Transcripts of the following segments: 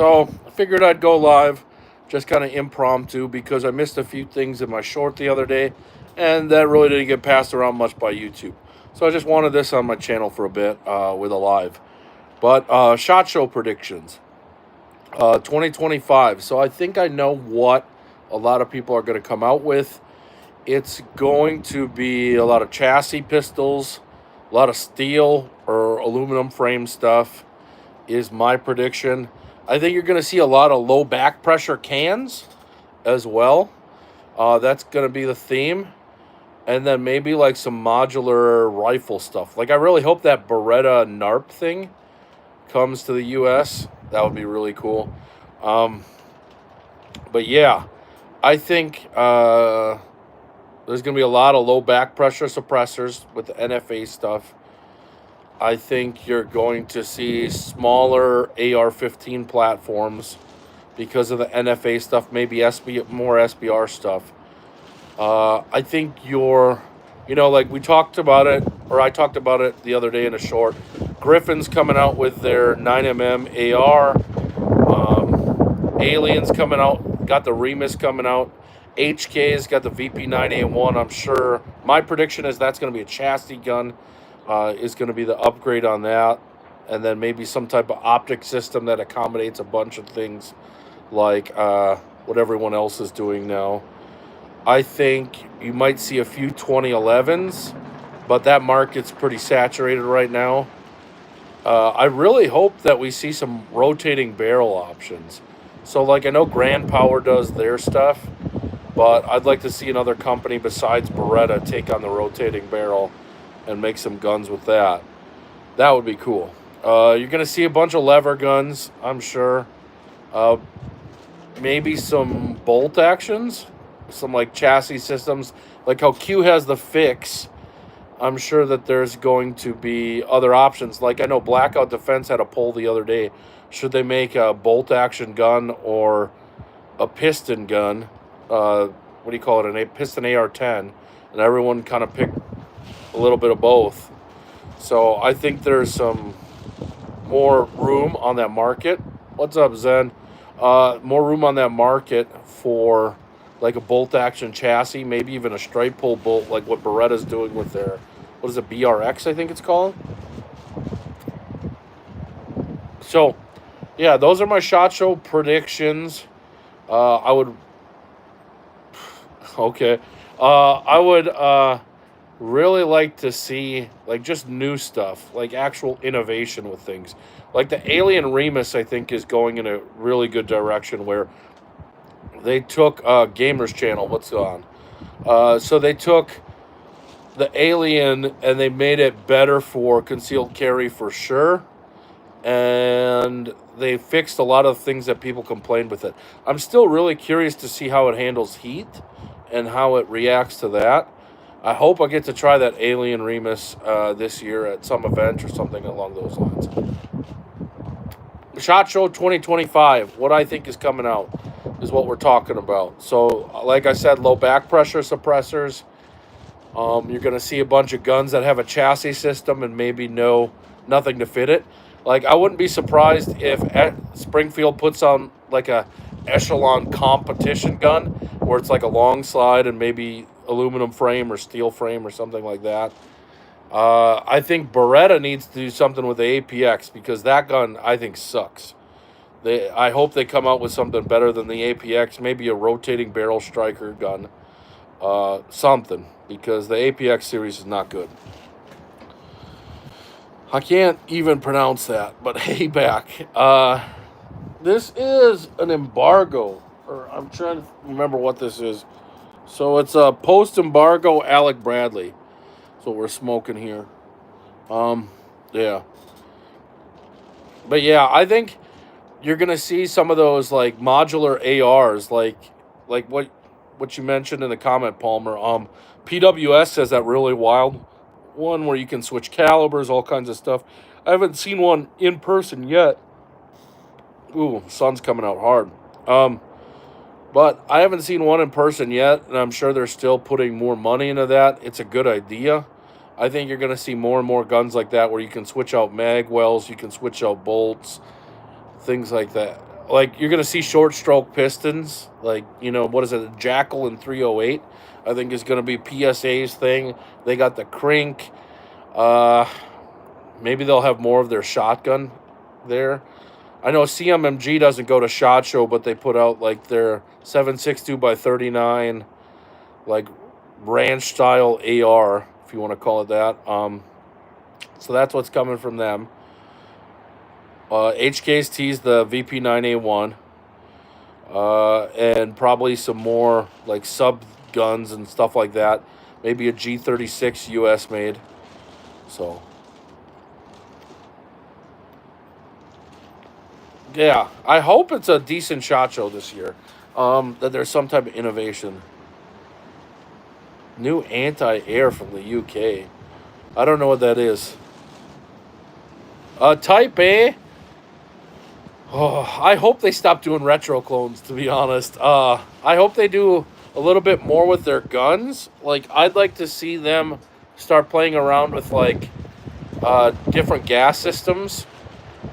So I figured I'd go live, just kind of impromptu, because I missed a few things in my short the other day, and that really didn't get passed around much by YouTube. So I just wanted this on my channel for a bit with a live. But SHOT Show predictions, 2025. So I think I know what a lot of people are going to come out with. It's going to be a lot of chassis pistols, a lot of steel or aluminum frame stuff, is my prediction. I think you're going to see a lot of low back pressure cans as well. That's going to be the theme. And then maybe like some modular rifle stuff. Like, I really hope that Beretta NARP thing comes to the US. That would be really cool. But yeah, I think there's going to be a lot of low back pressure suppressors with the NFA stuff. I think you're going to see smaller AR-15 platforms because of the NFA stuff, maybe more SBR stuff. I think like we talked about it, or I talked about it the other day in a short. Griffin's coming out with their 9mm AR. Alien's coming out, got the Remus coming out. HK's got the VP9A1, I'm sure. My prediction is that's going to be a chassis gun. Is going to be the upgrade on that. And then maybe some type of optic system that accommodates a bunch of things like what everyone else is doing now. I think you might see a few 2011s, but that market's pretty saturated right now. I really hope that we see some rotating barrel options. So, like, I know Grand Power does their stuff, but I'd like to see another company besides Beretta take on the rotating barrel and make some guns with that. That would be cool. You're going to see a bunch of lever guns, I'm sure. Maybe some bolt actions, some like chassis systems, like how Q has the fix. I'm sure that there's going to be other options. Like, I know Blackout Defense had a poll the other day. Should they make a bolt action gun or a piston gun? What do you call it? A piston AR-10. And everyone kind of picked a little bit of both. So I think there's some more room on that market. What's up, Zen? More room on that market for like a bolt action chassis, maybe even a straight pull bolt, like what Beretta's doing with their, what is it, BRX, I think it's called. So, yeah, those are my SHOT Show predictions. I would really like to see like just new stuff, like actual innovation with things. Like the Alien Remus, I think, is going in a really good direction where they took Gamers Channel. What's on? So they took the Alien and they made it better for concealed carry for sure. And they fixed a lot of things that people complained with it. I'm still really curious to see how it handles heat and how it reacts to that. I hope I get to try that Alien Remus this year at some event or something along those lines. SHOT Show 2025, what I think is coming out is what we're talking about. So, like I said, low back pressure suppressors. You're going to see a bunch of guns that have a chassis system and maybe nothing to fit it. Like, I wouldn't be surprised if Springfield puts on like a echelon competition gun where it's like a long slide and maybe aluminum frame or steel frame or something like that. I think Beretta needs to do something with the APX because that gun, I think, sucks. I hope they come out with something better than the APX, maybe a rotating barrel striker gun, something, because the APX series is not good. I can't even pronounce that, but hey, back. This is an embargo, or I'm trying to remember what this is. So it's a post-embargo Alec Bradley. That's what we're smoking here. Yeah. But yeah, I think you're gonna see some of those like modular ARs, like what you mentioned in the comment, Palmer. PWS says that really wild one where you can switch calibers, all kinds of stuff. I haven't seen one in person yet. Ooh, sun's coming out hard. But I haven't seen one in person yet, and I'm sure they're still putting more money into that. It's a good idea. I think you're going to see more and more guns like that where you can switch out mag wells, you can switch out bolts, things like that. like you're gonna see short stroke pistons, like what is it, Jackal in 308, I think is gonna be PSA's thing. They got the Crink. Uh, Maybe they'll have more of their shotgun there. I know CMMG doesn't go to SHOT Show, but they put out like their 7.62 by 39, like ranch style AR, if you want to call it that. So that's what's coming from them. HK's teased the VP9A1, and probably some more like sub guns and stuff like that. Maybe a G36 US made. So yeah, I hope it's a decent SHOT Show this year. That there's some type of innovation. New anti-air from the UK. I don't know what that is. Type A. Oh, I hope they stop doing retro clones, to be honest. I hope they do a little bit more with their guns. Like, I'd like to see them start playing around with, like, different gas systems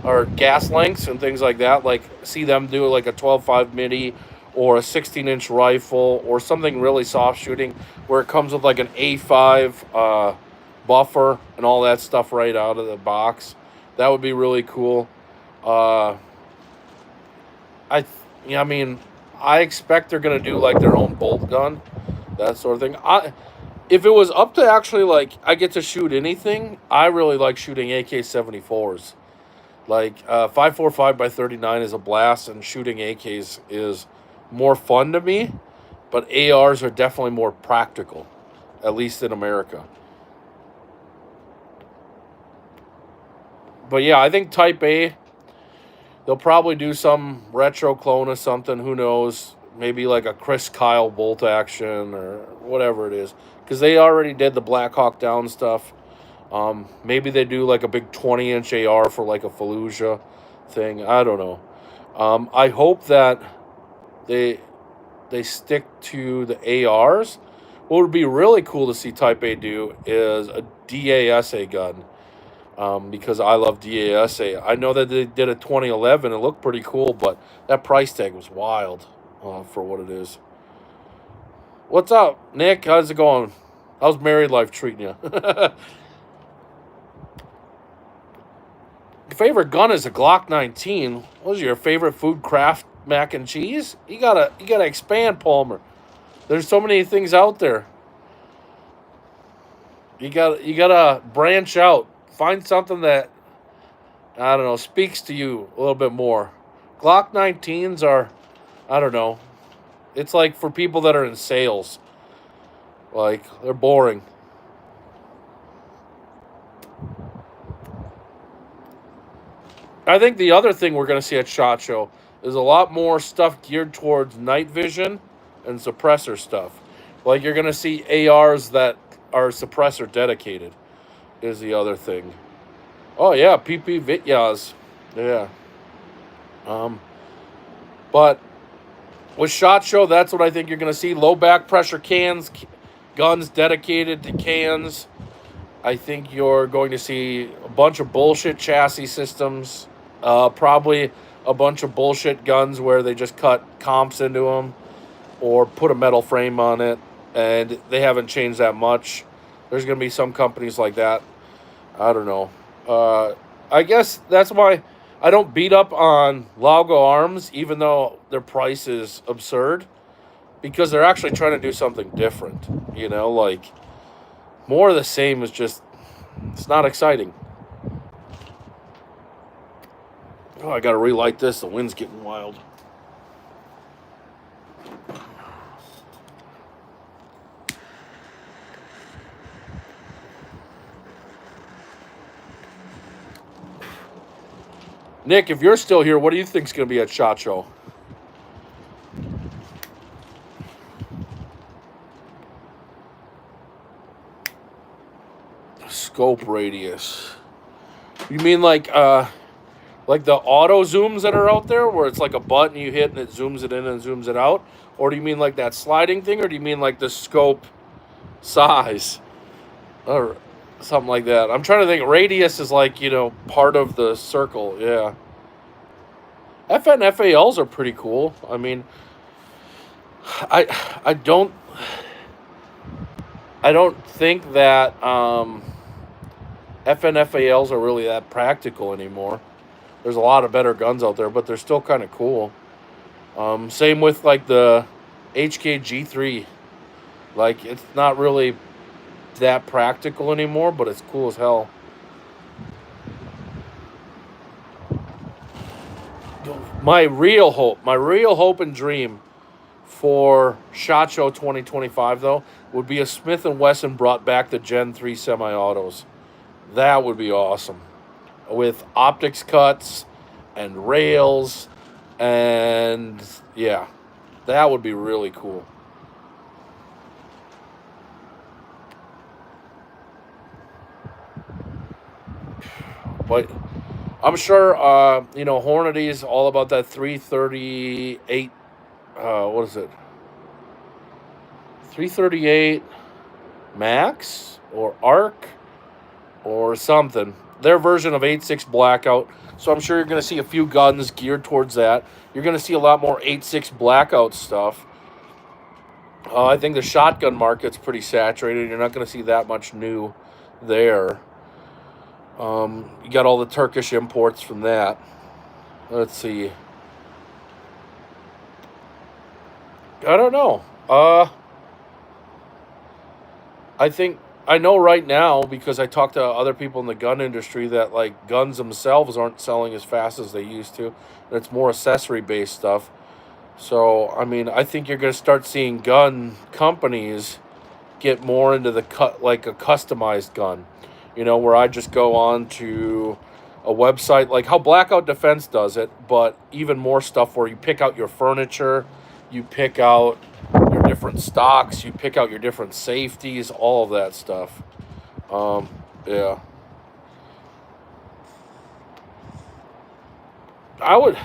or gas lengths and things like that. Like, see them do, like, a 12.5 midi or a 16-inch rifle or something really soft shooting where it comes with, like, an A5 buffer and all that stuff right out of the box. That would be really cool. I expect they're gonna do like their own bolt gun, that sort of thing. If it was up to actually like I get to shoot anything, I really like shooting AK-74s. Like 5.45 by 39 is a blast, and shooting AKs is more fun to me. But ARs are definitely more practical, at least in America. But yeah, I think Type A, they'll probably do some retro clone of something. Who knows? Maybe like a Chris Kyle bolt action or whatever it is. Because they already did the Black Hawk Down stuff. Maybe they do like a big 20-inch AR for like a Fallujah thing. I don't know. I hope that they stick to the ARs. What would be really cool to see Type A do is a DASA gun. Because I love DASA. I know that they did a 2011. It looked pretty cool, but that price tag was wild for what it is. What's up, Nick? How's it going? How's married life treating you? Your favorite gun is a Glock 19. What was your favorite food, Kraft mac and cheese? You gotta expand, Palmer. There's so many things out there. You gotta branch out. Find something that, I don't know, speaks to you a little bit more. Glock 19s are, I don't know, it's like for people that are in sales. Like, they're boring. I think the other thing we're going to see at SHOT Show is a lot more stuff geared towards night vision and suppressor stuff. Like, you're going to see ARs that are suppressor dedicated. Is the other thing. Oh yeah, PP Vityaz. Yeah. But with SHOT Show, that's what I think you're going to see. Low back pressure cans, guns dedicated to cans. I think you're going to see a bunch of bullshit chassis systems. Probably a bunch of bullshit guns where they just cut comps into them or put a metal frame on it, and they haven't changed that much. There's going to be some companies like that. I don't know. I guess that's why I don't beat up on Lago Arms, even though their price is absurd, because they're actually trying to do something different. Like, more of the same is just, it's not exciting. Oh, I got to relight this. The wind's getting wild. Nick, if you're still here, what do you think is going to be at SHOT Show? Scope radius. You mean like the auto zooms that are out there, where it's like a button you hit and it zooms it in and zooms it out? Or do you mean like that sliding thing, or do you mean like the scope size? Or something like that. I'm trying to think. Radius is like, part of the circle. Yeah. FNFALs are pretty cool. I mean, I I don't I don't think that FNFALs are really that practical anymore. There's a lot of better guns out there, but they're still kind of cool. Same with like the HKG3. Like it's not really that practical anymore, but it's cool as hell. My real hope and dream for SHOT Show 2025 though would be a Smith and Wesson brought back the Gen 3 semi-autos. That would be awesome. With optics cuts and rails and yeah, that would be really cool. But I'm sure Hornady is all about that 338 what is it? 338 Max or Arc or something. Their version of 8.6 Blackout. So I'm sure you're going to see a few guns geared towards that. You're going to see a lot more 8.6 Blackout stuff. I think the shotgun market's pretty saturated. You're not going to see that much new there. You got all the Turkish imports from that. Let's see. I don't know. I think I know right now because I talk to other people in the gun industry that like guns themselves aren't selling as fast as they used to. And it's more accessory based stuff. So I mean, I think you're going to start seeing gun companies get more into the cut like a customized gun. Where I just go on to a website like how Blackout Defense does it, but even more stuff where you pick out your furniture, you pick out your different stocks, you pick out your different safeties, all of that stuff. Yeah, I would.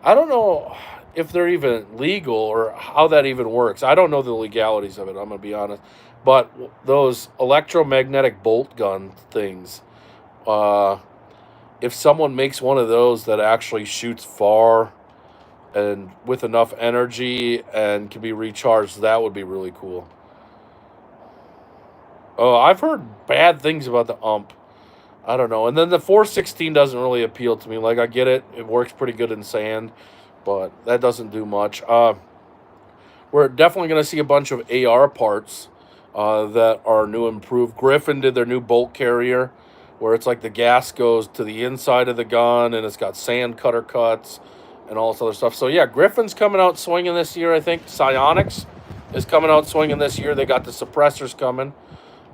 I don't know if they're even legal or how that even works. I don't know the legalities of it. I'm gonna be honest, but those electromagnetic bolt gun things. Uh, if someone makes one of those that actually shoots far and with enough energy and can be recharged, that would be really cool. Oh, I've heard bad things about the ump. I don't know. And then the 416 doesn't really appeal to me. Like I get it, it works pretty good in sand, but that doesn't do much. We're definitely going to see a bunch of AR parts that are new and improved. Griffin did their new bolt carrier, where it's like the gas goes to the inside of the gun and it's got sand cutter cuts and all this other stuff. So yeah, Griffin's coming out swinging this year. I think Psionics is coming out swinging this year. They got the suppressors coming.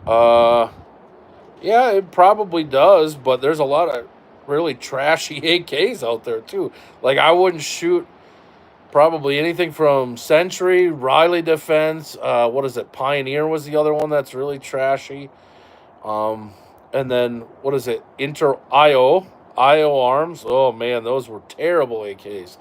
Uh, yeah, it probably does, but there's a lot of really trashy AKs out there too. Like I wouldn't shoot probably anything from Century, Riley Defense. What is it? Pioneer was the other one that's really trashy. Um, and then what is it? IO Arms. Oh man, those were terrible AKs.